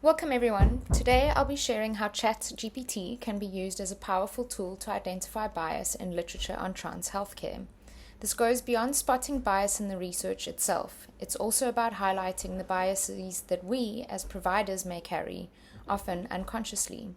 Welcome everyone. Today I'll be sharing how ChatGPT can be used as a powerful tool to identify bias in literature on trans healthcare. This goes beyond spotting bias in the research itself. It's also about highlighting the biases that we, as providers, may carry, often unconsciously.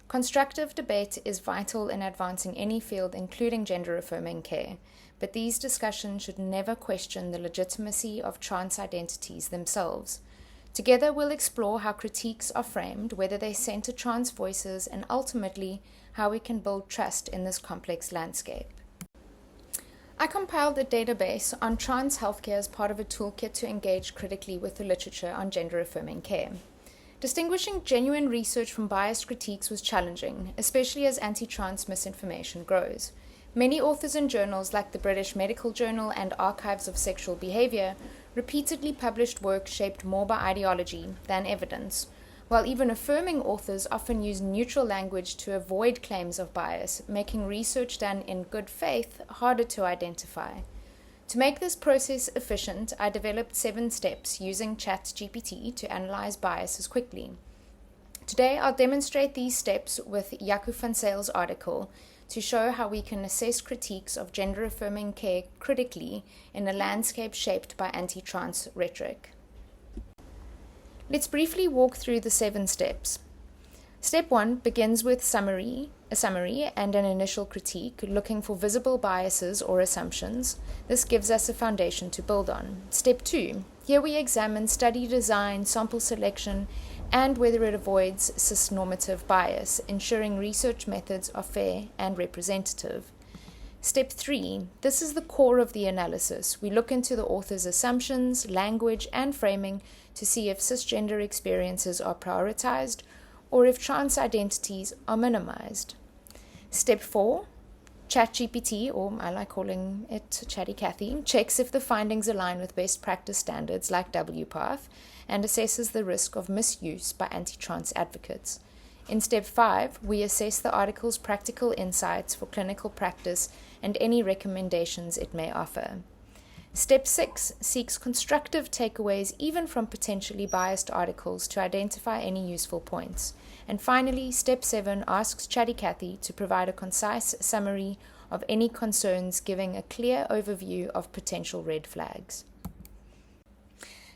Constructive debate is vital in advancing any field, including gender-affirming care, but these discussions should never question the legitimacy of trans identities themselves. Together, we'll explore how critiques are framed, whether they center trans voices, and ultimately, how we can build trust in this complex landscape. I compiled a database on trans healthcare as part of a toolkit to engage critically with the literature on gender-affirming care. Distinguishing genuine research from biased critiques was challenging, especially as anti-trans misinformation grows. Many authors and journals like the British Medical Journal and Archives of Sexual Behavior repeatedly published work shaped more by ideology than evidence, while even affirming authors often use neutral language to avoid claims of bias, making research done in good faith harder to identify. To make this process efficient, I developed 7 steps using ChatGPT to analyze biases quickly. Today, I'll demonstrate these steps with Jaco van Zyle's article to show how we can assess critiques of gender-affirming care critically in a landscape shaped by anti-trans rhetoric. Let's briefly walk through the 7 steps. Step 1 begins with a summary and an initial critique, looking for visible biases or assumptions. This gives us a foundation to build on. Step 2, here we examine study design, sample selection, and whether it avoids cis-normative bias, ensuring research methods are fair and representative. Step 3, this is the core of the analysis. We look into the author's assumptions, language, and framing to see if cisgender experiences are prioritized or if trans identities are minimized. Step 4, ChatGPT, or I like calling it Chatty Cathy, checks if the findings align with best practice standards like WPATH and assesses the risk of misuse by anti-trans advocates. In Step 5, we assess the article's practical insights for clinical practice and any recommendations it may offer. Step 6 seeks constructive takeaways even from potentially biased articles to identify any useful points. And finally, Step 7 asks Chatty Cathy to provide a concise summary of any concerns, giving a clear overview of potential red flags.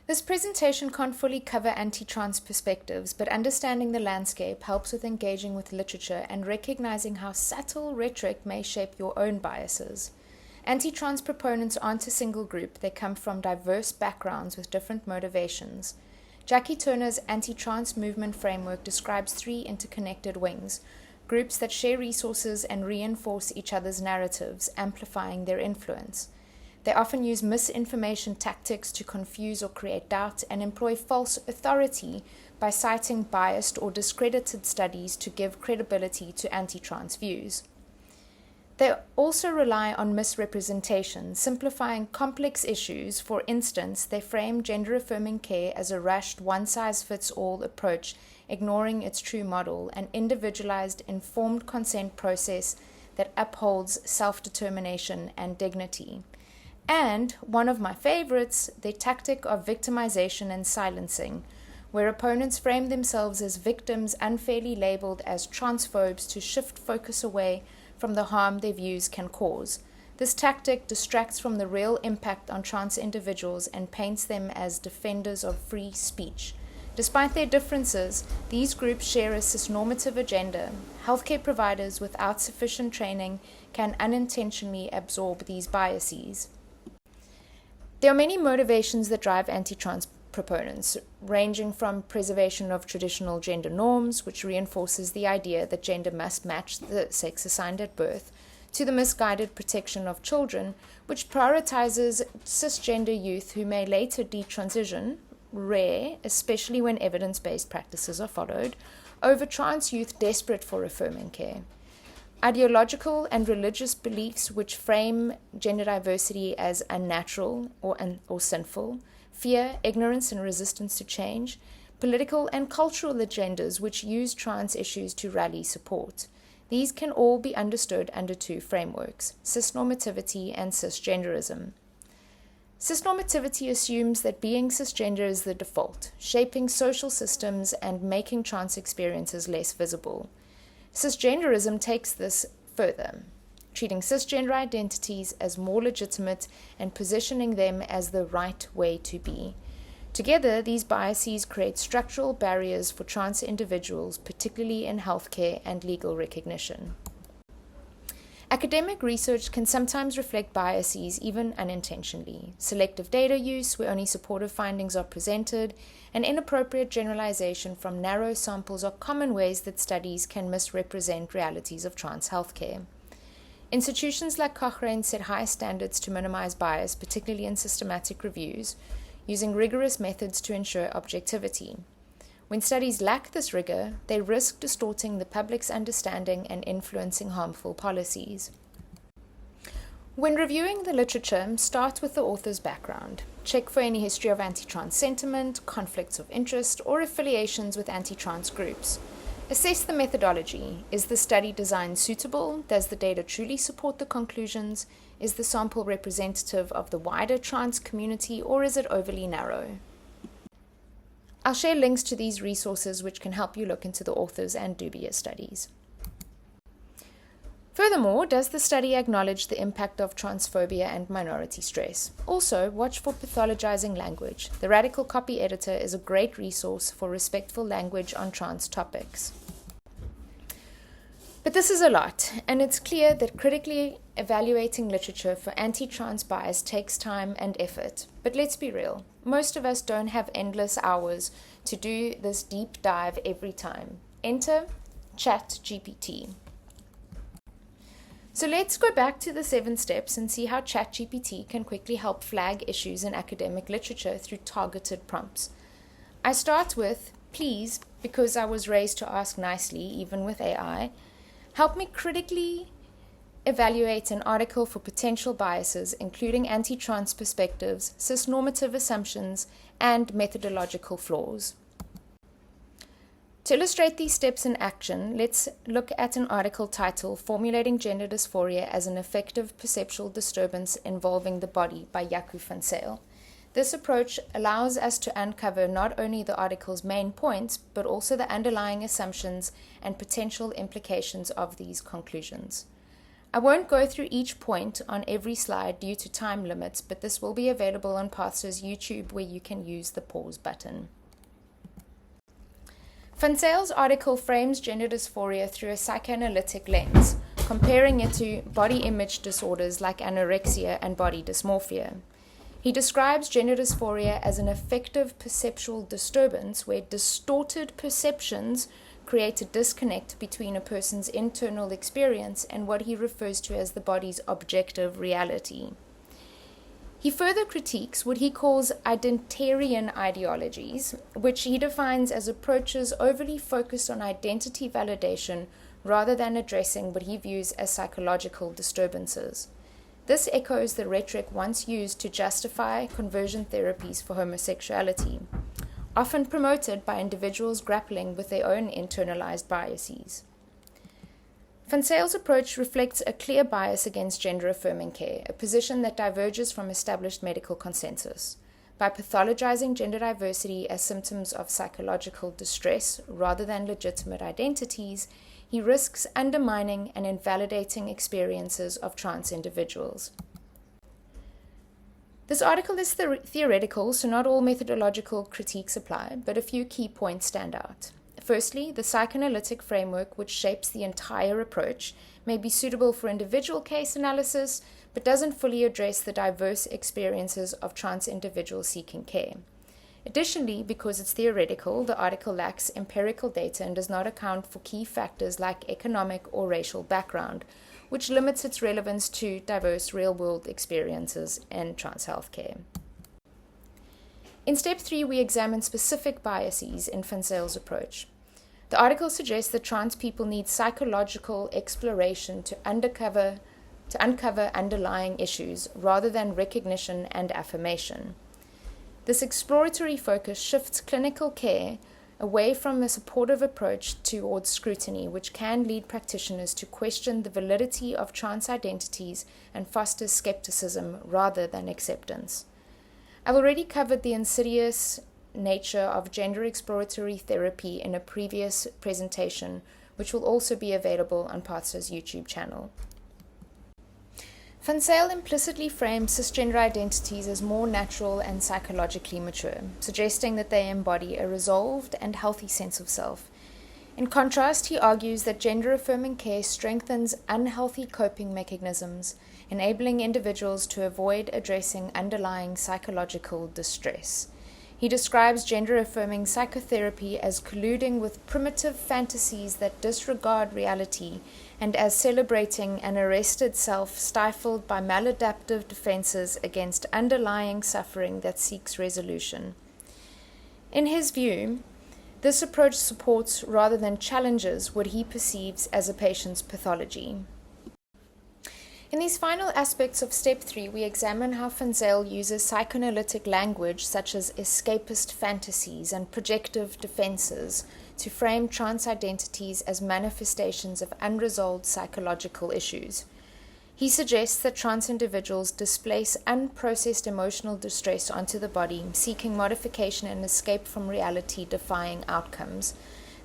This presentation can't fully cover anti-trans perspectives, but understanding the landscape helps with engaging with literature and recognizing how subtle rhetoric may shape your own biases. Anti-trans proponents aren't a single group, they come from diverse backgrounds with different motivations. Jackie Turner's anti-trans movement framework describes 3 interconnected wings, groups that share resources and reinforce each other's narratives, amplifying their influence. They often use misinformation tactics to confuse or create doubt and employ false authority by citing biased or discredited studies to give credibility to anti-trans views. They also rely on misrepresentation, simplifying complex issues. For instance, they frame gender-affirming care as a rushed, one-size-fits-all approach, ignoring its true model, an individualized, informed consent process that upholds self-determination and dignity. And, one of my favorites, the tactic of victimization and silencing, where opponents frame themselves as victims unfairly labeled as transphobes to shift focus away from the harm their views can cause. This tactic distracts from the real impact on trans individuals and paints them as defenders of free speech. Despite their differences, these groups share a cisnormative agenda. Healthcare providers without sufficient training can unintentionally absorb these biases. There are many motivations that drive anti-trans proponents, ranging from preservation of traditional gender norms, which reinforces the idea that gender must match the sex assigned at birth, to the misguided protection of children, which prioritizes cisgender youth who may later detransition, rare, especially when evidence-based practices are followed, over trans youth desperate for affirming care. Ideological and religious beliefs which frame gender diversity as unnatural or sinful, fear, ignorance, and resistance to change, political and cultural agendas which use trans issues to rally support. These can all be understood under 2 frameworks, cisnormativity and cisgenderism. Cisnormativity assumes that being cisgender is the default, shaping social systems and making trans experiences less visible. Cisgenderism takes this further, treating cisgender identities as more legitimate and positioning them as the right way to be. Together, these biases create structural barriers for trans individuals, particularly in healthcare and legal recognition. Academic research can sometimes reflect biases even unintentionally. Selective data use, where only supportive findings are presented, and inappropriate generalization from narrow samples are common ways that studies can misrepresent realities of trans healthcare. Institutions like Cochrane set high standards to minimize bias, particularly in systematic reviews, using rigorous methods to ensure objectivity. When studies lack this rigor, they risk distorting the public's understanding and influencing harmful policies. When reviewing the literature, start with the author's background. Check for any history of anti-trans sentiment, conflicts of interest, or affiliations with anti-trans groups. Assess the methodology. Is the study design suitable? Does the data truly support the conclusions? Is the sample representative of the wider trans community, or is it overly narrow? I'll share links to these resources which can help you look into the authors and dubious studies. Furthermore, does the study acknowledge the impact of transphobia and minority stress? Also, watch for pathologizing language. The Radical Copy Editor is a great resource for respectful language on trans topics. But this is a lot, and it's clear that critically evaluating literature for anti-trans bias takes time and effort. But let's be real, most of us don't have endless hours to do this deep dive every time. Enter ChatGPT. So let's go back to the 7 steps and see how ChatGPT can quickly help flag issues in academic literature through targeted prompts. I start with, please, because I was raised to ask nicely, even with AI, help me critically evaluate an article for potential biases, including anti-trans perspectives, cisnormative assumptions, and methodological flaws. To illustrate these steps in action, let's look at an article titled Formulating Gender Dysphoria as an Effective Perceptual Disturbance Involving the Body by Jaco van Zyl. This approach allows us to uncover not only the article's main points, but also the underlying assumptions and potential implications of these conclusions. I won't go through each point on every slide due to time limits, but this will be available on PATHSA's YouTube where you can use the pause button. Van Zyl's article frames gender dysphoria through a psychoanalytic lens, comparing it to body image disorders like anorexia and body dysmorphia. He describes gender dysphoria as an affective perceptual disturbance where distorted perceptions create a disconnect between a person's internal experience and what he refers to as the body's objective reality. He further critiques what he calls identitarian ideologies, which he defines as approaches overly focused on identity validation rather than addressing what he views as psychological disturbances. This echoes the rhetoric once used to justify conversion therapies for homosexuality, often promoted by individuals grappling with their own internalized biases. Van Zyl's approach reflects a clear bias against gender-affirming care, a position that diverges from established medical consensus. By pathologizing gender diversity as symptoms of psychological distress rather than legitimate identities, he risks undermining and invalidating experiences of trans individuals. This article is theoretical, so not all methodological critiques apply, but a few key points stand out. Firstly, the psychoanalytic framework, which shapes the entire approach, may be suitable for individual case analysis, but doesn't fully address the diverse experiences of trans individuals seeking care. Additionally, because it's theoretical, the article lacks empirical data and does not account for key factors like economic or racial background, which limits its relevance to diverse real-world experiences in trans healthcare. In Step 3, we examine specific biases in Van Zyl's approach. The article suggests that trans people need psychological exploration to uncover underlying issues rather than recognition and affirmation. This exploratory focus shifts clinical care away from a supportive approach towards scrutiny, which can lead practitioners to question the validity of trans identities and foster skepticism rather than acceptance. I've already covered the insidious nature of gender exploratory therapy in a previous presentation, which will also be available on PATHSA's YouTube channel. Van implicitly frames cisgender identities as more natural and psychologically mature, suggesting that they embody a resolved and healthy sense of self. In contrast, he argues that gender-affirming care strengthens unhealthy coping mechanisms, enabling individuals to avoid addressing underlying psychological distress. He describes gender-affirming psychotherapy as colluding with primitive fantasies that disregard reality and as celebrating an arrested self stifled by maladaptive defenses against underlying suffering that seeks resolution. In his view, this approach supports rather than challenges what he perceives as a patient's pathology. In these final aspects of Step 3, we examine how Van uses psychoanalytic language such as escapist fantasies and projective defenses to frame trans identities as manifestations of unresolved psychological issues. He suggests that trans individuals displace unprocessed emotional distress onto the body, seeking modification and escape from reality-defying outcomes.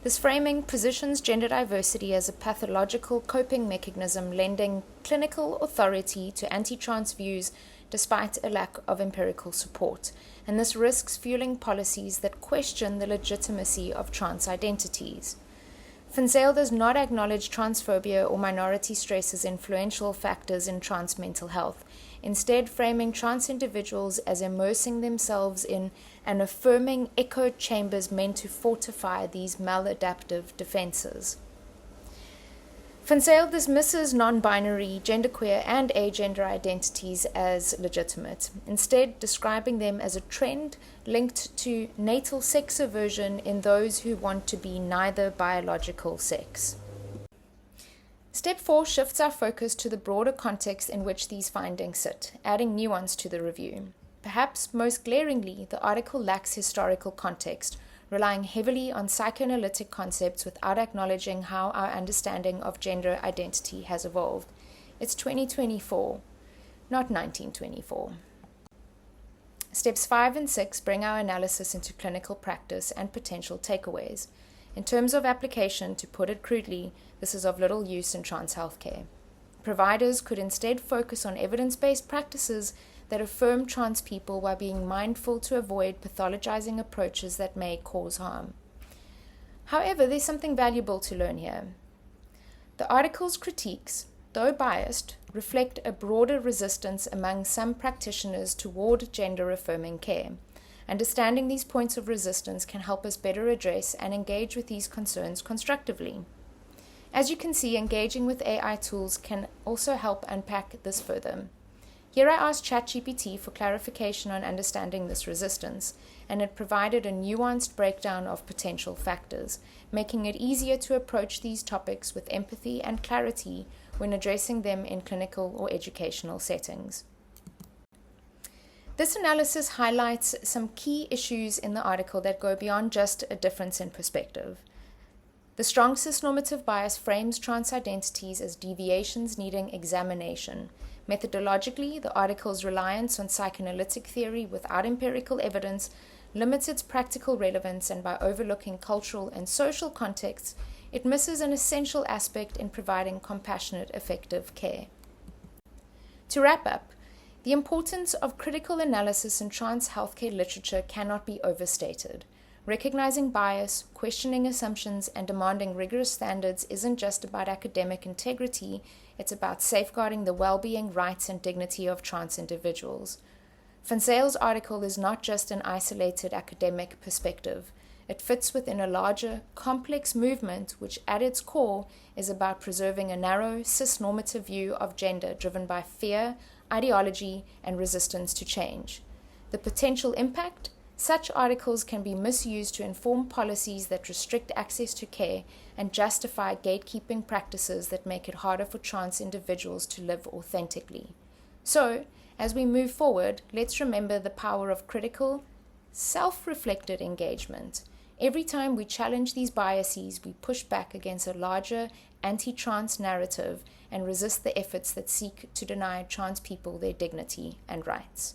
This framing positions gender diversity as a pathological coping mechanism, lending clinical authority to anti-trans views despite a lack of empirical support, and this risks fueling policies that question the legitimacy of trans identities. Van does not acknowledge transphobia or minority stress as influential factors in trans mental health, instead framing trans individuals as immersing themselves in and affirming echo chambers meant to fortify these maladaptive defenses. Van dismisses non-binary, genderqueer, and agender identities as legitimate, instead describing them as a trend linked to natal sex aversion in those who want to be neither biological sex. Step 4 shifts our focus to the broader context in which these findings sit, adding nuance to the review. Perhaps most glaringly, the article lacks historical context, relying heavily on psychoanalytic concepts without acknowledging how our understanding of gender identity has evolved. It's 2024, not 1924. Steps 5 and 6 bring our analysis into clinical practice and potential takeaways. In terms of application, to put it crudely, this is of little use in trans healthcare. Providers could instead focus on evidence-based practices that affirm trans people while being mindful to avoid pathologizing approaches that may cause harm. However, there's something valuable to learn here. The article's critiques, though biased, reflect a broader resistance among some practitioners toward gender-affirming care. Understanding these points of resistance can help us better address and engage with these concerns constructively. As you can see, engaging with AI tools can also help unpack this further. Here I asked ChatGPT for clarification on understanding this resistance, and it provided a nuanced breakdown of potential factors, making it easier to approach these topics with empathy and clarity when addressing them in clinical or educational settings. This analysis highlights some key issues in the article that go beyond just a difference in perspective. The strong cisnormative bias frames trans identities as deviations needing examination. Methodologically, the article's reliance on psychoanalytic theory without empirical evidence limits its practical relevance, and by overlooking cultural and social contexts, it misses an essential aspect in providing compassionate, effective care. To wrap up, the importance of critical analysis in trans healthcare literature cannot be overstated. Recognizing bias, questioning assumptions, and demanding rigorous standards isn't just about academic integrity, it's about safeguarding the well-being, rights, and dignity of trans individuals. Van article is not just an isolated academic perspective. It fits within a larger, complex movement which at its core is about preserving a narrow, cis-normative view of gender driven by fear, ideology, and resistance to change. The potential impact? Such articles can be misused to inform policies that restrict access to care and justify gatekeeping practices that make it harder for trans individuals to live authentically. So, as we move forward, let's remember the power of critical, self-reflected engagement. Every time we challenge these biases, we push back against a larger anti-trans narrative and resist the efforts that seek to deny trans people their dignity and rights.